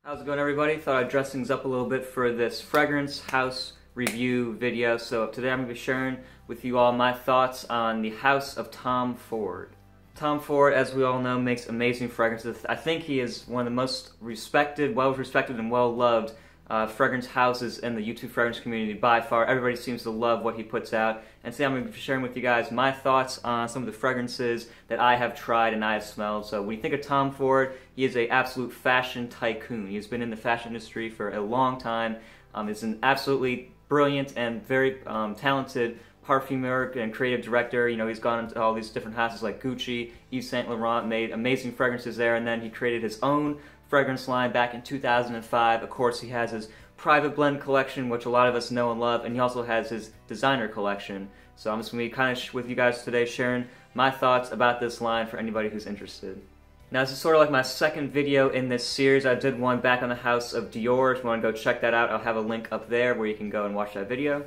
How's it going, everybody? Thought I'd dress things up a little bit for this fragrance house review video. So today I'm going to be sharing with you all my thoughts on the house of Tom Ford. Tom Ford, as we all know, makes amazing fragrances. I think he is one of the most respected, well-respected, and well-loved fragrance houses in the YouTube fragrance community by far. Everybody seems to love what he puts out. And today I'm going to be sharing with you guys my thoughts on some of the fragrances that I have tried and I have smelled. So when you think of Tom Ford, he is an absolute fashion tycoon. He's been in the fashion industry for a long time. He's an absolutely brilliant and very talented parfumer and creative director. You know, he's gone into all these different houses like Gucci, Yves Saint Laurent, made amazing fragrances there, and then he created his own fragrance line back in 2005. Of course, he has his private blend collection, which a lot of us know and love, and he also has his designer collection. So I'm just going to be kind of with you guys today sharing my thoughts about this line for anybody who's interested. Now, this is sort of like my second video in this series. I did one back on the house of Dior. If you want to go check that out, I'll have a link up there where you can go and watch that video.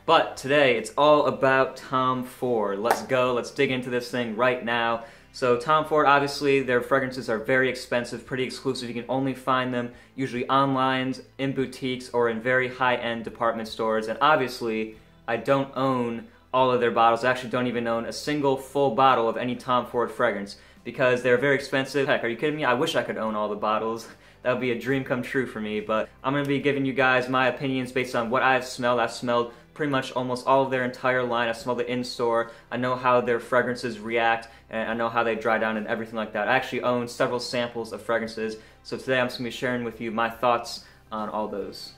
But today, it's all about Tom Ford. Let's go, let's dig into this thing right now. So Tom Ford, obviously, their fragrances are very expensive, pretty exclusive. You can only find them usually online, in boutiques, or in very high-end department stores. And obviously, I don't own all of their bottles. I actually don't even own a single full bottle of any Tom Ford fragrance because they're very expensive. Heck, are you kidding me? I wish I could own all the bottles. That would be a dream come true for me. But I'm going to be giving you guys my opinions based on what I've smelled. I've smelled pretty much almost all of their entire line. I smelled it in store. I know how their fragrances react, and I know how they dry down and everything like that. I actually own several samples of fragrances, so today I'm just going to be sharing with you my thoughts on all those.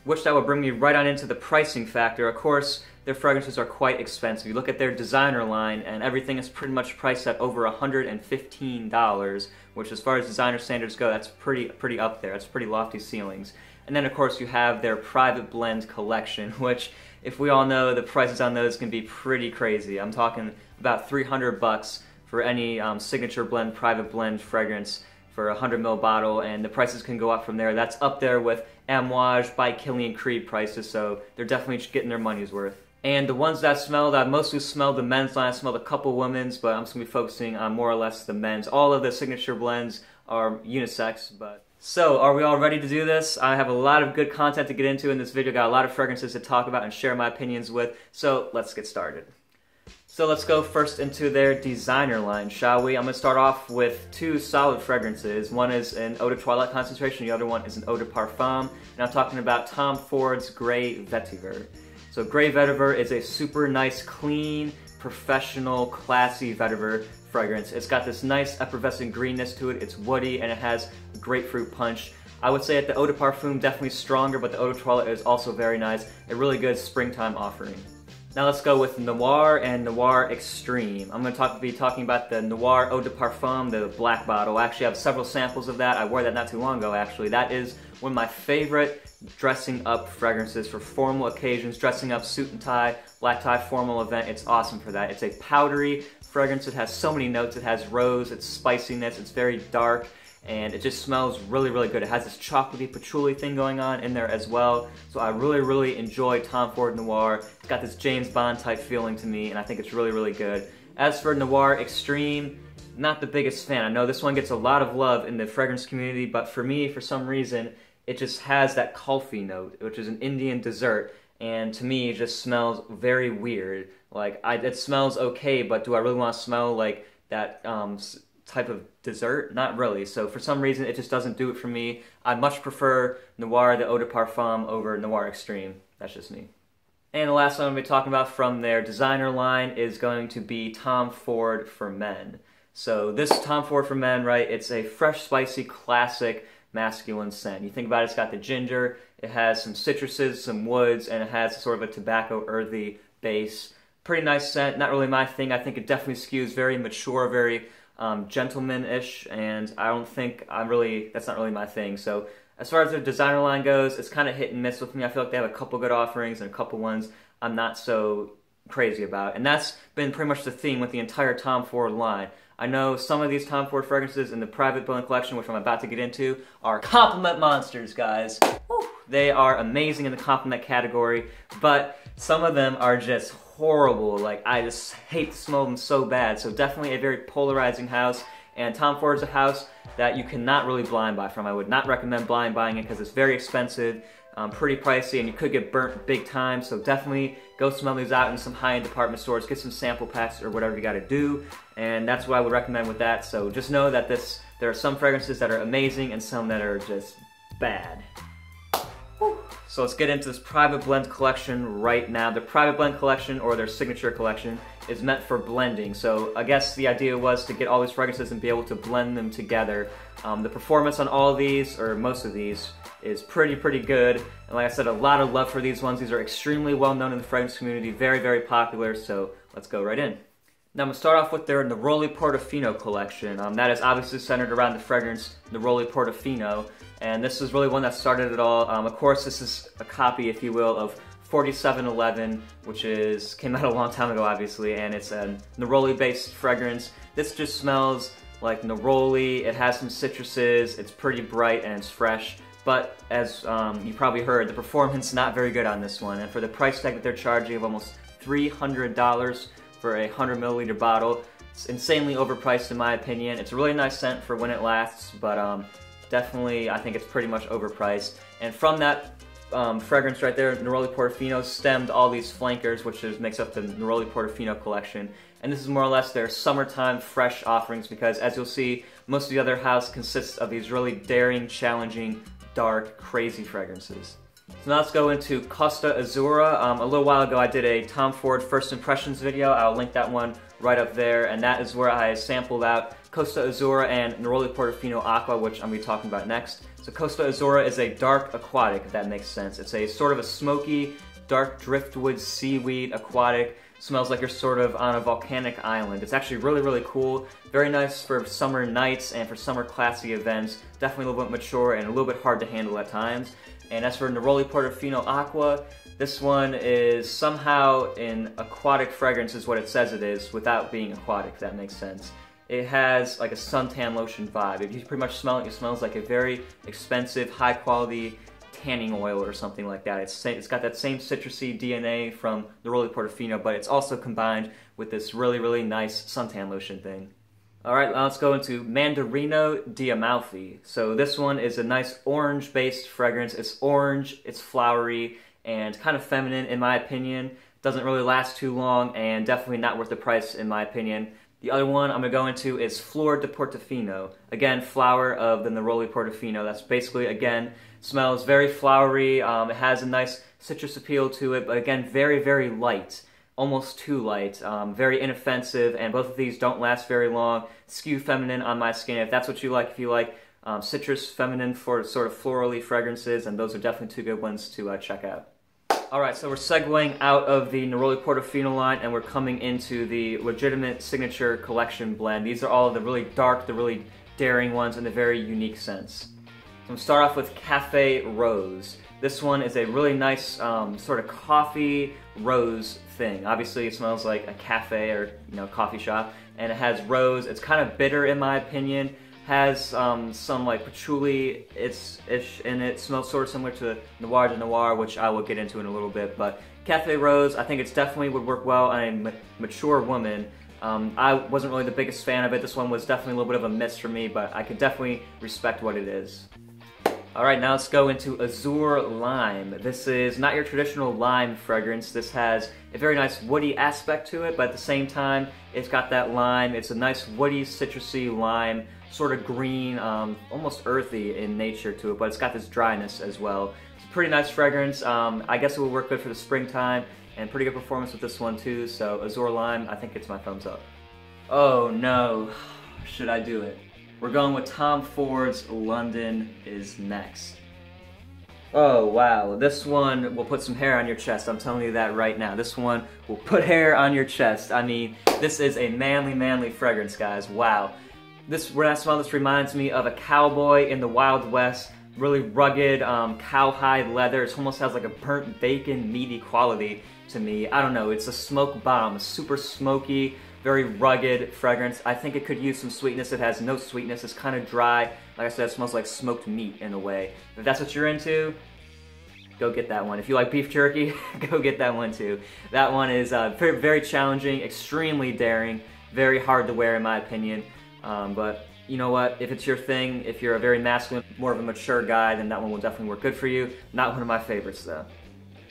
Which that will bring me right on into the pricing factor. Of course, their fragrances are quite expensive. You look at their designer line, and everything is pretty much priced at over $115, which as far as designer standards go, that's pretty up there. That's pretty lofty ceilings. And then, of course, you have their private blend collection, which, if we all know, the prices on those can be pretty crazy. I'm talking about $300 for any signature blend, private blend fragrance for a 100ml bottle, and the prices can go up from there. That's up there with Amouage by Killian Creed prices, so they're definitely getting their money's worth. And the ones that I smelled, I mostly smelled the men's line. I smelled a couple women's, but I'm just going to be focusing on more or less the men's. All of the signature blends are unisex, but... So, are we all ready to do this? I have a lot of good content to get into in this video. Got a lot of fragrances to talk about and share my opinions with, so let's get started. So let's go first into their designer line, shall we? I'm going to start off with two solid fragrances. One is an Eau de Toilette concentration, the other one is an Eau de Parfum, and I'm talking about Tom Ford's Grey Vetiver. So Grey Vetiver is a super nice, clean, professional, classy vetiver fragrance. It's got this nice effervescent greenness to it, it's woody, and it has a grapefruit punch. I would say that the Eau de Parfum definitely stronger, but the Eau de Toilette is also very nice. A really good springtime offering. Now let's go with Noir and Noir Extreme. I'm going to be talking about the Noir Eau de Parfum, the black bottle. I actually have several samples of that. I wore that not too long ago, actually. That is one of my favorite dressing up fragrances for formal occasions, dressing up suit and tie, black tie formal event. It's awesome for that. It's a powdery fragrance. It has so many notes. It has rose, it's spiciness, it's very dark, and it just smells really, really good. It has this chocolatey patchouli thing going on in there as well. So I really, really enjoy Tom Ford Noir. It's got this James Bond type feeling to me, and I think it's really, really good. As for Noir Extreme, not the biggest fan. I know this one gets a lot of love in the fragrance community, but for me, for some reason, it just has that kulfi note, which is an Indian dessert, and to me, it just smells very weird. Like, it smells okay, but do I really want to smell like that type of dessert? Not really. So for some reason, it just doesn't do it for me. I much prefer Noir, the Eau de Parfum, over Noir Extreme. That's just me. And the last one I'm going to be talking about from their designer line is going to be Tom Ford for Men. So this Tom Ford for Men, right, it's a fresh, spicy, classic masculine scent. You think about it, it's got the ginger, it has some citruses, some woods, and it has sort of a tobacco earthy base. Pretty nice scent, not really my thing. I think it definitely skews very mature, very gentleman-ish, and I don't think that's not really my thing. So as far as their designer line goes, it's kind of hit and miss with me. I feel like they have a couple good offerings and a couple ones I'm not so crazy about. And that's been pretty much the theme with the entire Tom Ford line. I know some of these Tom Ford fragrances in the private blend collection, which I'm about to get into, are compliment monsters, guys. Woo! They are amazing in the compliment category, but some of them are just horrible. Like, I just hate to smell them so bad. So definitely a very polarizing house. And Tom Ford is a house that you cannot really blind buy from. I would not recommend blind buying it because it's very expensive, pretty pricey, and you could get burnt big time. So definitely go smell these out in some high-end department stores, get some sample packs or whatever you got to do, and that's what I would recommend with that. So just know that there are some fragrances that are amazing and some that are just bad. So let's get into this private blend collection right now. The private blend collection, or their signature collection, is meant for blending. So I guess the idea was to get all these fragrances and be able to blend them together. The performance on all of these, or most of these, is pretty good. And like I said, a lot of love for these ones. These are extremely well known in the fragrance community, very popular, so let's go right in. Now I'm going to start off with their Neroli Portofino collection. That is obviously centered around the fragrance Neroli Portofino, and this is really one that started it all. Of course, this is a copy, if you will, of 4711, which came out a long time ago, obviously, and it's a Neroli-based fragrance. This just smells like Neroli. It has some citruses, it's pretty bright, and it's fresh. But as you probably heard, the performance is not very good on this one, and for the price tag that they're charging of almost $300 for a 100 milliliter bottle, it's insanely overpriced in my opinion. It's a really nice scent for when it lasts, but definitely I think it's pretty much overpriced. And from that fragrance right there, Neroli Portofino stemmed all these flankers, which makes up the Neroli Portofino collection. And this is more or less their summertime fresh offerings, because as you'll see, most of the other house consists of these really daring, challenging, dark, crazy fragrances. So now let's go into Costa Ozora. A little while ago I did a Tom Ford First Impressions video. I'll link that one right up there, and that is where I sampled out Costa Ozora and Neroli Portofino Acqua, which I'm going to be talking about next. So Costa Ozora is a dark aquatic, if that makes sense. It's a sort of a smoky, dark driftwood seaweed aquatic. Smells like you're sort of on a volcanic island. It's actually really cool. Very nice for summer nights and for summer classy events. Definitely a little bit mature and a little bit hard to handle at times. And as for Neroli Portofino Acqua, this one is somehow an aquatic fragrance is what it says it is, without being aquatic, if that makes sense. It has like a suntan lotion vibe. If you pretty much smell it, it smells like a very expensive, high quality tanning oil or something like that. It's got that same citrusy DNA from Neroli Portofino, but it's also combined with this really nice suntan lotion thing. Alright, let's go into Mandarino di Amalfi. So this one is a nice orange-based fragrance. It's orange, it's flowery, and kind of feminine in my opinion. Doesn't really last too long, and definitely not worth the price in my opinion. The other one I'm going to go into is Fleur De Portofino. Again, flower of the Neroli Portofino. That's basically, again, smells very flowery. It has a nice citrus appeal to it, but again, very light. Almost too light, very inoffensive, and both of these don't last very long. Skew feminine on my skin. If that's what you like, if you like citrus, feminine, for sort of florally fragrances, and those are definitely two good ones to check out. Alright, so we're segueing out of the Neroli Portofino line, and we're coming into the legitimate signature collection blend. These are all the really dark, the really daring ones in a very unique sense. So I'm going to start off with Cafe Rose. This one is a really nice sort of coffee rose thing. Obviously it smells like a cafe or coffee shop, and it has rose. It's kind of bitter in my opinion. Has some like patchouli-ish in it. Smells sort of similar to Noir de Noir, which I will get into in a little bit. But Cafe Rose, I think it's definitely would work well on a mature woman. I wasn't really the biggest fan of it. This one was definitely a little bit of a miss for me, but I could definitely respect what it is. Alright, now let's go into Azure Lime. This is not your traditional lime fragrance. This has a very nice woody aspect to it, but at the same time, it's got that lime. It's a nice woody, citrusy lime, sort of green, almost earthy in nature to it, but it's got this dryness as well. It's a pretty nice fragrance. I guess it will work good for the springtime, and pretty good performance with this one too, so Azure Lime, I think it's my thumbs up. Oh no, should I do it? We're going with Tom Ford's London is next. Oh wow, this one will put some hair on your chest, I'm telling you that right now. This one will put hair on your chest. I mean, this is a manly fragrance, guys, wow. When I smell this, reminds me of a cowboy in the Wild West. Really rugged, cowhide leather. It almost has like a burnt bacon, meaty quality to me. I don't know, it's a smoke bomb, a super smoky, very rugged fragrance. I think it could use some sweetness. It has no sweetness. It's kind of dry. Like I said, it smells like smoked meat in a way. If that's what you're into, go get that one. If you like beef jerky, go get that one too. That one is very challenging, extremely daring, very hard to wear in my opinion. But you know what, if it's your thing, if you're a very masculine, more of a mature guy, then that one will definitely work good for you. Not one of my favorites though.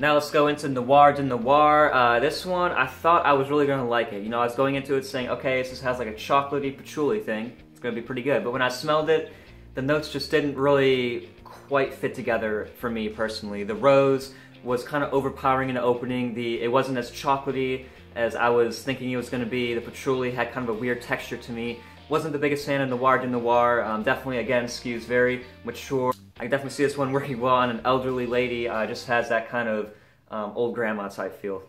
Now let's go into Noir de Noir. This one, I thought I was really going to like it. You know, I was going into it saying, okay, this has like a chocolatey patchouli thing. It's going to be pretty good. But when I smelled it, the notes just didn't really quite fit together for me personally. The rose was kind of overpowering in the opening. It wasn't as chocolatey as I was thinking it was going to be. The patchouli had kind of a weird texture to me. Wasn't the biggest fan of Noir de Noir. Definitely, again, skews very mature. I can definitely see this one working well on an elderly lady. Just has that kind of old grandma type feel.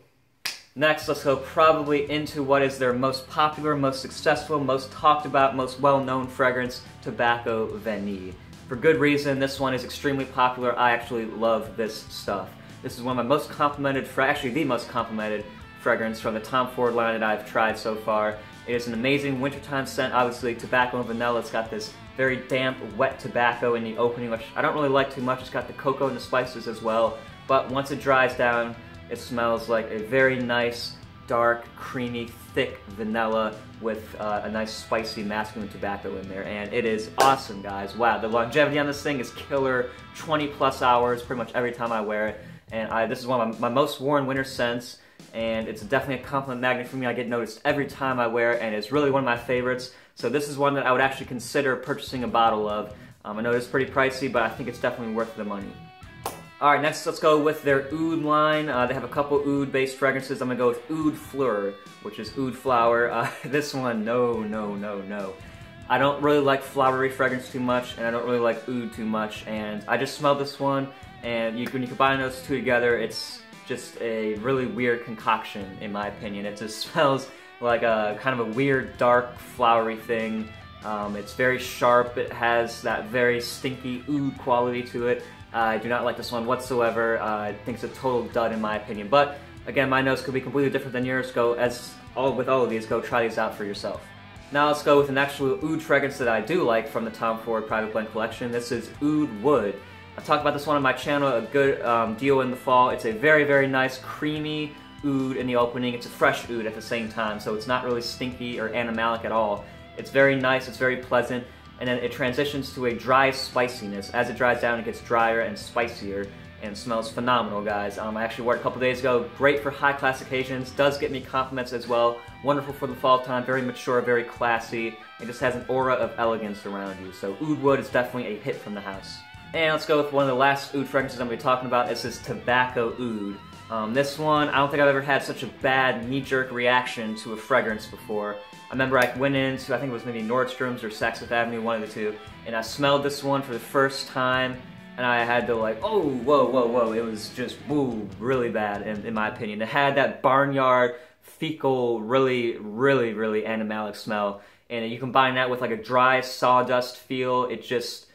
Next, let's go probably into what is their most popular, most successful, most talked about, most well-known fragrance, Tobacco Veni. For good reason, this one is extremely popular. I actually love this stuff. This is one of my most complimented, actually the most complimented fragrance from the Tom Ford line that I've tried so far. It is an amazing wintertime scent, obviously tobacco and vanilla. It's got this very damp, wet tobacco in the opening, which I don't really like too much. It's got the cocoa and the spices as well. But once it dries down, it smells like a very nice, dark, creamy, thick vanilla with a nice, spicy, masculine tobacco in there. And it is awesome, guys. Wow, the longevity on this thing is killer. 20+ hours pretty much every time I wear it. And this is one of my most worn winter scents. And it's definitely a compliment magnet for me. I get noticed every time I wear it, and it's really one of my favorites. So this is one that I would actually consider purchasing a bottle of. I know it's pretty pricey, but I think it's definitely worth the money. Alright, next let's go with their oud line. They have a couple oud-based fragrances. I'm going to go with Oud Fleur, which is oud flower. This one, no. I don't really like flowery fragrance too much, and I don't really like oud too much. And I just smelled this one, and when you combine those two together, it's just a really weird concoction, in my opinion. It just smells like a kind of a weird, dark, flowery thing. It's very sharp. It has that very stinky oud quality to it. I do not like this one whatsoever. I think it's a total dud in my opinion. But again, my nose could be completely different than yours. With all of these, go try these out for yourself. Now let's go with an actual oud fragrance that I do like from the Tom Ford Private Blend Collection. This is Oud Wood. I talked about this one on my channel, a good deal in the fall. It's a very, very nice, creamy oud in the opening. It's a fresh oud at the same time, so it's not really stinky or animalic at all. It's very nice, it's very pleasant, and then it transitions to a dry spiciness. As it dries down, it gets drier and spicier, and smells phenomenal, guys. I actually wore it a couple days ago. Great for high-class occasions. Does get me compliments as well. Wonderful for the fall time. Very mature, very classy. It just has an aura of elegance around you. So Oud Wood is definitely a hit from the house. And let's go with one of the last oud fragrances I'm going to be talking about. This is Tobacco Oud. This one, I don't think I've ever had such a bad knee-jerk reaction to a fragrance before. I remember I went into, I think it was maybe Nordstrom's or Saks Fifth Avenue, one of the two, and I smelled this one for the first time, and I had to like, oh, whoa. It was just, woo, really bad in my opinion. It had that barnyard, fecal, really animalic smell, and you combine that with like a dry sawdust feel, it just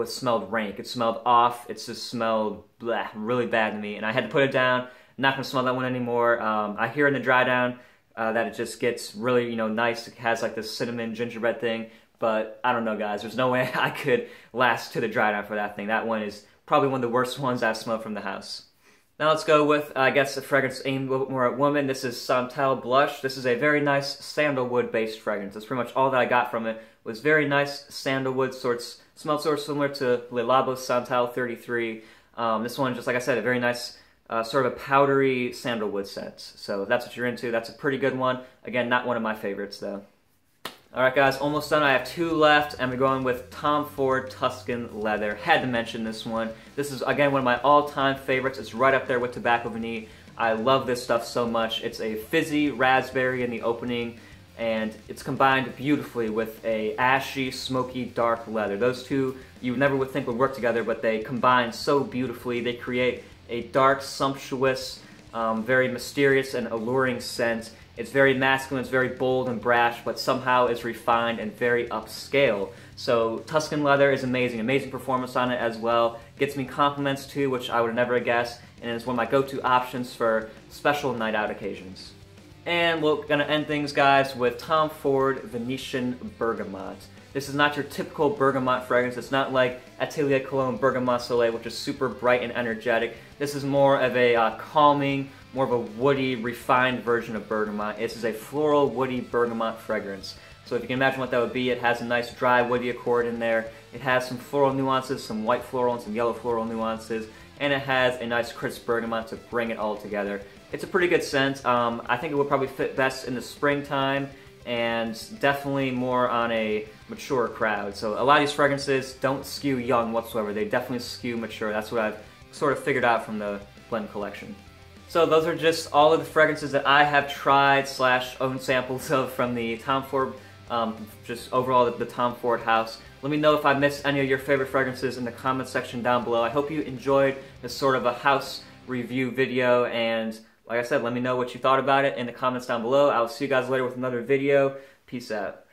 smelled rank. It smelled off. It just smelled really bad to me, and I had to put it down. Not gonna smell that one anymore. I hear in the dry down that it just gets really, nice. It has like this cinnamon gingerbread thing, but I don't know, guys. There's no way I could last to the dry down for that thing. That one is probably one of the worst ones I've smelled from the house. Now let's go with, I guess, a fragrance aimed a little bit more at women. This is Santal Blush. This is a very nice sandalwood-based fragrance. That's pretty much all that I got from it. It was very nice sandalwood sorts. Smelled sort of similar to Le Labo Santal 33. This one, just like I said, a very nice sort of a powdery sandalwood scent. So if that's what you're into, that's a pretty good one. Again, not one of my favorites though. Alright guys, almost done. I have two left, and we're going with Tom Ford Tuscan Leather. Had to mention this one. This is, again, one of my all-time favorites. It's right up there with Tobacco Veni. I love this stuff so much. It's a fizzy raspberry in the opening, and it's combined beautifully with a ashy, smoky, dark leather. Those two you never would think would work together, but they combine so beautifully. They create a dark, sumptuous, very mysterious and alluring scent. It's very masculine, it's very bold and brash, but somehow is refined and very upscale. So Tuscan Leather is amazing. Amazing performance on it as well. Gets me compliments too, which I would never guess, and is one of my go-to options for special night out occasions. And we're going to end things, guys, with Tom Ford Venetian Bergamot. This is not your typical bergamot fragrance. It's not like Atelier Cologne Bergamot Soleil, which is super bright and energetic. This is more of a calming, more of a woody, refined version of bergamot. This is a floral, woody bergamot fragrance. So if you can imagine what that would be, it has a nice dry woody accord in there. It has some floral nuances, some white floral and some yellow floral nuances, and it has a nice crisp bergamot to bring it all together. It's a pretty good scent. I think it would probably fit best in the springtime, and definitely more on a mature crowd. So a lot of these fragrances don't skew young whatsoever. They definitely skew mature. That's what I've sort of figured out from the blend collection. So those are just all of the fragrances that I have tried / owned samples of from the Tom Ford, just overall the Tom Ford house. Let me know if I missed any of your favorite fragrances in the comment section down below. I hope you enjoyed this sort of a house review video, and like I said, let me know what you thought about it in the comments down below. I'll see you guys later with another video. Peace out.